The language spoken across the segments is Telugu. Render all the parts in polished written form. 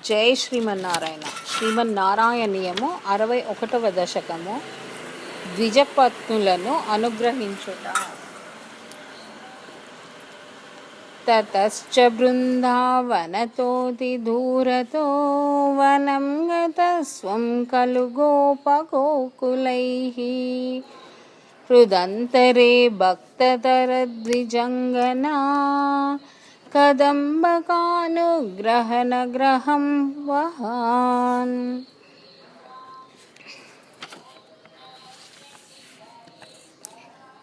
జై శ్రీమన్నారాయణ. శ్రీమన్నారాయణీయము 61వ దశకము. ద్విజపత్నులను అనుగ్రహించుట. తతశ్చ బృందావనతోతి దూరతో వనం గతస్వం ఖలు గోపగోకులైః హృదంతరే భక్తతరద్విజంగనా కదంబకానుగ్రహనగ్రహం వహాన్.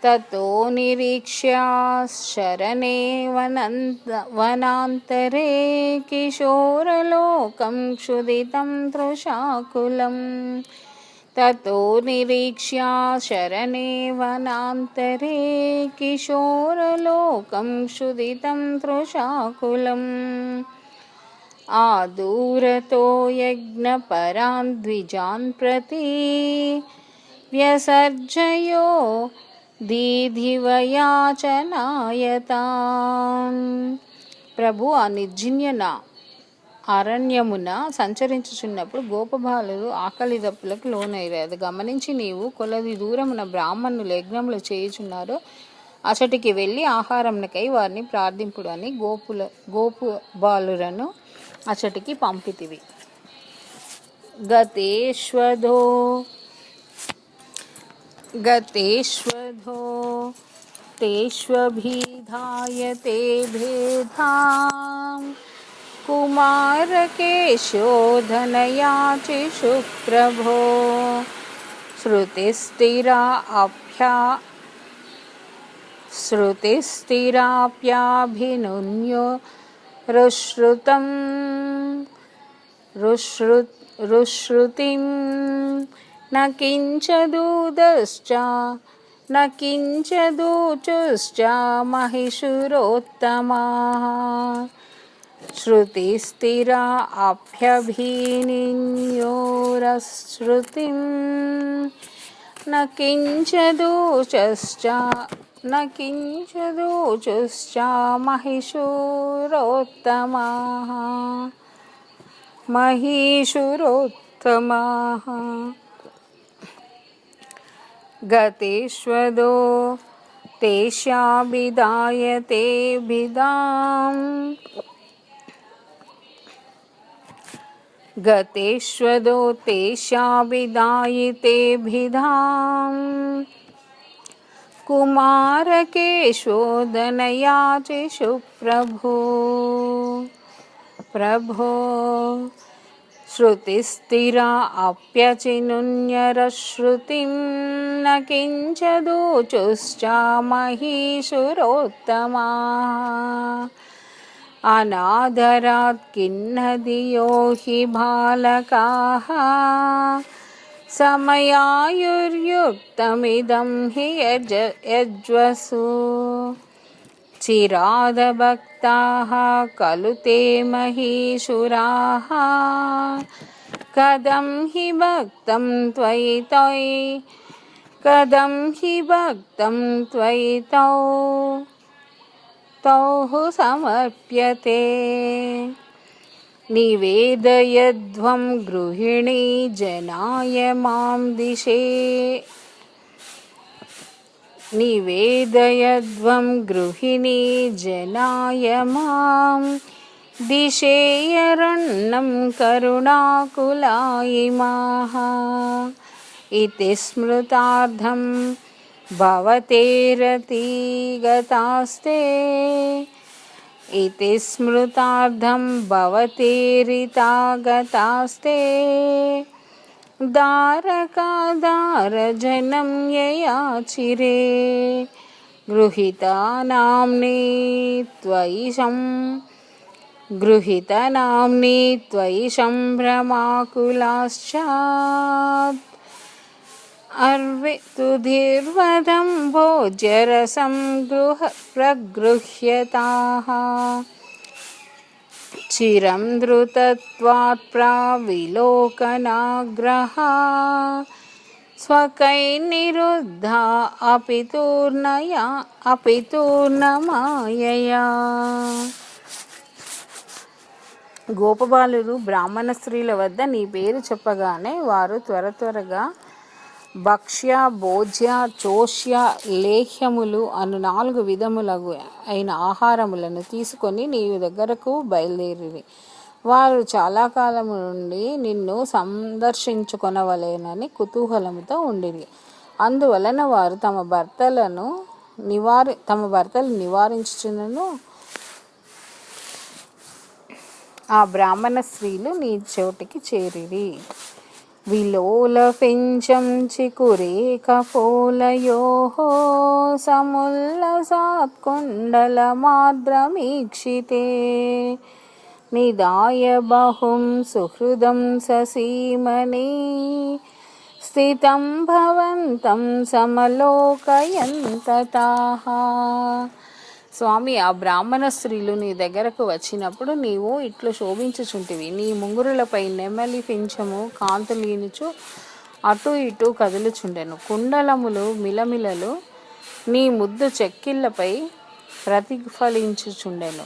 తతో నిరీక్ష్యాశరణే వనాంతరే కిశోరలోకం క్షుదితం తృషాకులం. తతో నిరీక్ష్యాశరణే వనాంతరే కిశోరలోకం క్షుదితం తృషాకులం. ఆదూరతో యజ్ఞపరాన్ ద్విజాన్ ప్రతి వ్యసర్జయో దీధివయాచనాయతాన్. ప్రభు ఆ నిర్జన్యన అరణ్యమున సంచరించుచున్నప్పుడు గోపబాలురు ఆకలి దప్పులకు లోనైరు. అది గమనించి నీవు కొలది దూరమున బ్రాహ్మణులు యజ్ఞములు చేయుచున్నారో అచటికి వెళ్ళి ఆహారమునకై వారిని ప్రార్థింపుడు అని గోపు బాలురను అచటికి పంపితివి. గతేష్వధో తేష్వభిధాయతే భేదాం కుమారకేశోధనయాచిషు ప్రభో. శ్రుతిస్థిరాప్యాభినున్యో రుశ్రుతిం న కించదూచుశ్చ మహిషురోత్తమాః. శ్రుతిస్థిరా అభ్యభినిన్యోరశ్రుతిం న కించదూచుశ్చ మహిషురోత్తమాః. గతేష్వదో తేష్యాభిధాయతే భిదాం గతేష్వదో తేష్యాభిధాయితే భిదాం కుమారకేశోధనయాచిషు ప్రభో. శ్రుతిస్థిరా అప్యచినున్యరశ్రుతిం న కించదూచుశ్చ మహిషురోత్తమాః. అనాదరాత్ కిన్నదియో హి బాలకాః సమయాయుర్యుక్తమిదం హి యజ్వసు. చిరాదభక్తాః ఖలు తే మహీషురాः కథం హి భక్తం త్వయి తౌః సమర్ప్యతే. నివేదయధ్వం గృహిణీ జనాయ మాం దిశేయరణం కరుణాకులాయిమాః. ఇతి స్మృతార్థం భవతేరితాగతాస్తే దారకాదారజనం యయాచిరే. గృహీతనామ్ని త్వయి సంభ్రమాకులాశ్చాత్ అర్వితుధిర్వదం భోజ్యరసం ప్రగృహ్యతాః. చిరం ధృతత్వాత్ ప్రావిలోకనాగ్రహ స్వకైర్నిరుద్ధా అపి తూర్ణమాయయా. గోపబాలురు బ్రాహ్మణ స్త్రీల వద్ద నీ పేరు చెప్పగానే వారు త్వరగా భక్ష్య, భోజ్య, చోష్య, లేహ్యములు అను 4 విధములగు అయిన ఆహారములను తీసుకొని నీ దగ్గరకు బయలుదేరిరి. వారు చాలా కాలము నుండి నిన్ను సందర్శించుకొనవలెనని కుతూహలముతో ఉండిరి. అందువలన వారు తమ భర్తలు నివారించుచున్నను ఆ బ్రాహ్మణ స్త్రీలు నీ చోటికి చేరిరి. విలోలపించం చికురేకపోలయోః సముల్లసాత్కుండలమాద్రమీక్షితే నిదాయ బహుం సుహృదం ససీమనే స్థితం భవంతం సమలోకయంతతాః. స్వామి, ఆ బ్రాహ్మణ స్త్రీలు నీ దగ్గరకు వచ్చినప్పుడు నీవు ఇట్లు శోభించుచుంటివి. నీ ముంగురులపై నెమలి పింఛము కాంతులీనుచు అటు ఇటు కదులుచుండెను. కుండలములు మిలమిలలు నీ ముద్దు చెక్కిళ్లపై ప్రతిఫలించుచుండెను.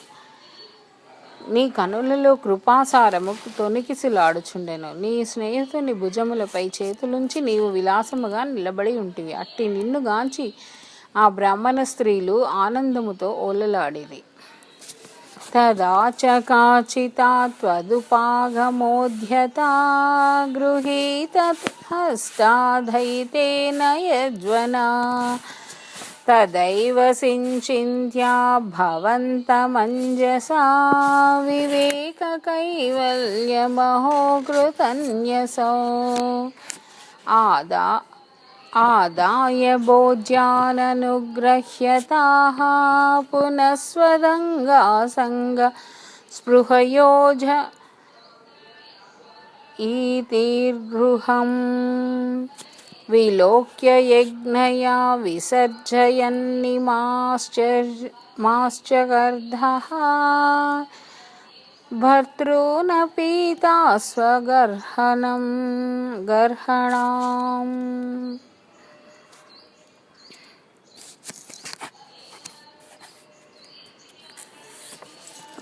నీ కనులలో కృపాసారము తొణికిసిలాడుచుండెను. నీ స్నేహితుని భుజములపై చేతులుంచి నీవు విలాసముగా నిలబడి ఉంటివి. అట్టి నిన్ను గాంచి ఆ బ్రాహ్మణ స్త్రీలు ఆనందముతో ఓలలాడిరి. తదా చ కాచితా త్వదుపాగమోద్యతా గృహీత హస్తాధైతేన యజ్వనా తదైవ సించింత్యా భవంతమంజసా వివేక కైవల్యమహో కృతన్యసో ఆదాయ భోజ్యాననుగ్రహ్యతాః పునఃస్వదంగాసంగ స్పృహయోజ ఈతిర్గృహం విలోక్య యజ్ఞయా విసర్జయన్నిమాశ్చర్ధః భర్తॄన్ పీతా స్వగర్హణాం.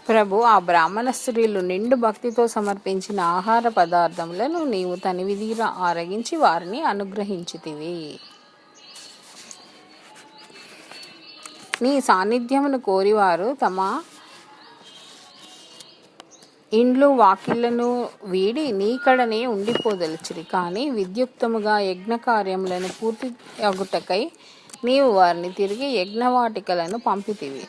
ప్రభు, ఆ బ్రాహ్మణ స్త్రీలు నిండు భక్తితో సమర్పించిన ఆహార పదార్థములను నీవు తనివిదీరా ఆరగించి వారిని అనుగ్రహించితివి. నీ సాన్నిధ్యమును కోరివారు తమ ఇండ్లు వాకిళ్లను వీడి నీకడనే ఉండిపోదలిచిరి. కానీ విద్యుక్తముగా యజ్ఞ కార్యములను పూర్తి అగుటకై నీవు వారిని తిరిగి యజ్ఞవాటికలను పంపితివి.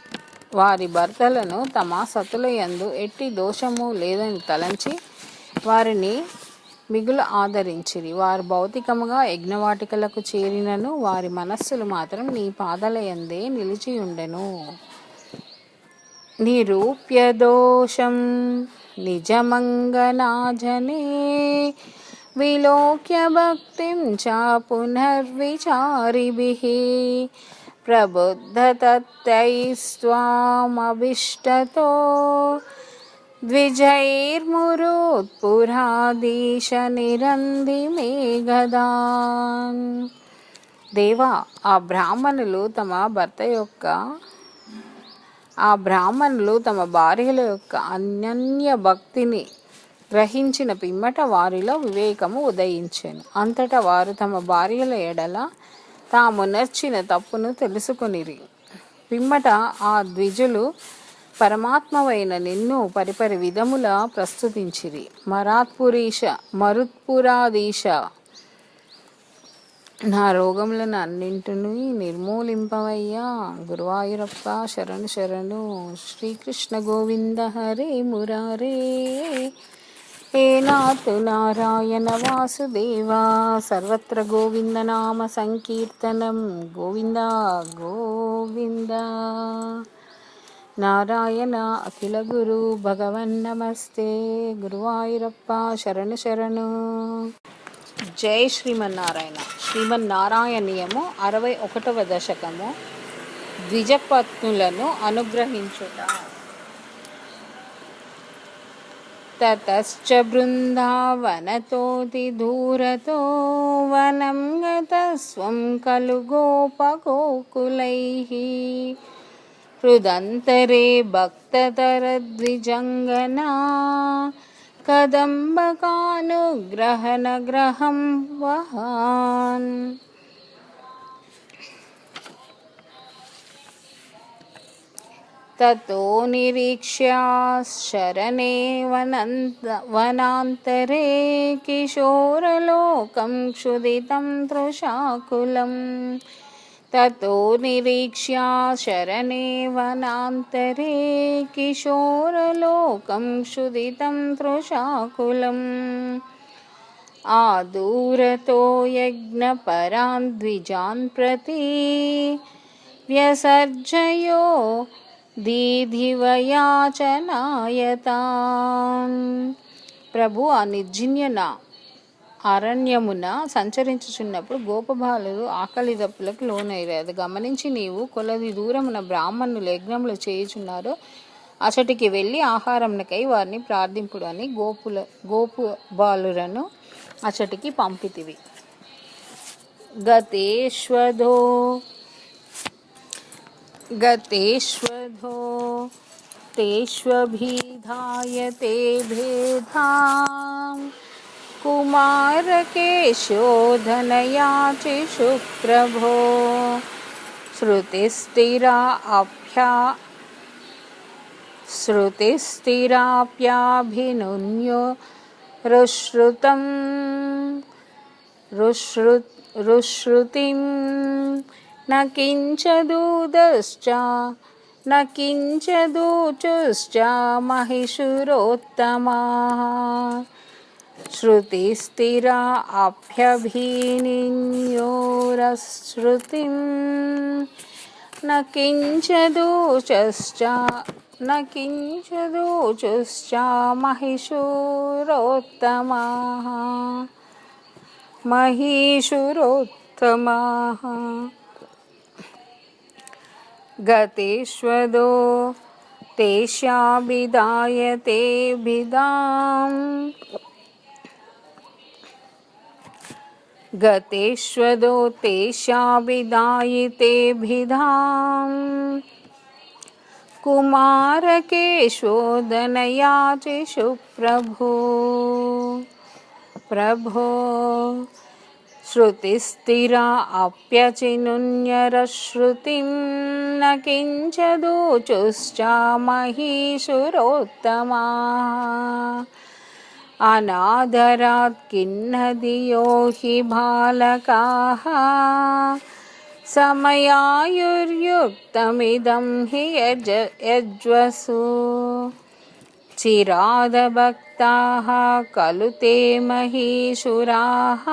వారి భర్తలను తమ సతులయందు ఎట్టి దోషము లేదని తలంచి వారిని మిగులు ఆదరించిరి. వారు భౌతికముగా యజ్ఞవాటికలకు చేరినను వారి మనస్సులు మాత్రం నీ పాదలయందే నిలిచియుండెను. నిరూప్య దోషం నిజమంగనాజనే విలోక్య భక్తిం చ పునర్విచారిభిః ప్రబుద్ధతత్తైస్త్వామభిష్టతో ద్విజైర్మురుత్పురాధీశ నిరంధి మేఘదాన్. దేవా, ఆ బ్రాహ్మణులు తమ భార్యల యొక్క అన్యన్య భక్తిని గ్రహించిన పిమ్మట వారిలో వివేకము ఉదయించెను. అంతటా వారు తమ భార్యల ఎడల తాము నర్చిన తప్పును తెలుసుకొనిరి. పిమ్మట ఆ ద్విజులు పరమాత్మవైన నిన్ను పరిపరి విధముల ప్రస్తుతించిరి. మరుత్పురాధీశ, నా రోగములను అన్నింటినీ నిర్మూలింపవయ్యా. గురువాయూరప్ప శరణు శరణు. శ్రీకృష్ణ గోవింద హరే మురారే. హే నాథ నారాయణ వాసుదేవా, సర్వత్ర గోవింద నామ సంకీర్తనం. గోవింద గోవింద. నారాయణ అఖిల గురు భగవన్ నమస్తే. గురువాయూరప్ప శరణు శరణు. జై శ్రీమన్నారాయణ. శ్రీమన్నారాయణీయము 61వ దశకము. ద్విజపత్నులను అనుగ్రహించుట. తతశ్చ బృందావనతోతి దూరతో వనం గతస్వం ఖలు గోపగోకులైః हृदन्तरे भक्ततरद्विजङ्गना कदम्बकानुग्रहनग्रहं वहान्। ततो निरीक्ष्य शरणे वनान्तरे किशोरलोकं क्षुदितं तृषाकुलं। ततो निरीक्ष्य शरणे वनान्तरे किशोरलोकं क्षुदितं तृषाकुलम्। आदूरतो यज्ञपरान् द्विजान् प्रति व्यसर्जयो దీధివయాచనాయతాన్. ప్రభు ఆ నిర్జన్యన అరణ్యమున సంచరించుచున్నప్పుడు గోపబాలురు ఆకలి దప్పులకు లోనైరు. అది గమనించి నీవు కొలది దూరమున బ్రాహ్మణులు యజ్ఞములు చేయుచున్నారో అచటికి వెళ్ళి ఆహారమునకై వారిని ప్రార్థింపుడు అని గోపు బాలురను అచటికి పంపితివి. గతేష్వధో తేష్వభిధాయతే భేదాం కుమారకేశోధనయాచిషు ప్రభో. श्रुतिस्थिराप्याभिनुन्यो रुश्रुतिं न किञ्चदूचुश्च महिषुरोत्तमाः. श्रुतिस्थिरा अभ्यभिनिन्योरश्रुतिं न किञ्चदूचुश्च महिषुरोत्तमाः. गतेष्वदो तेष्याभिधायते भिदाम् गतेष्वदो तेष्याभिधायते भिदाम् कुमारकेशोदनयाचिषु प्रभो. श्रुतिस्थिरा अप्यचिनुन्यरश्रुतिं न किञ्चदूचुश्च महिषुरोत्तमाः. अनादरात् किन्नदियो हि बालकाः समयायुर्युक्तमिदं हि यज्वसु. चिरादभक्ताः खलु ते महीषुराः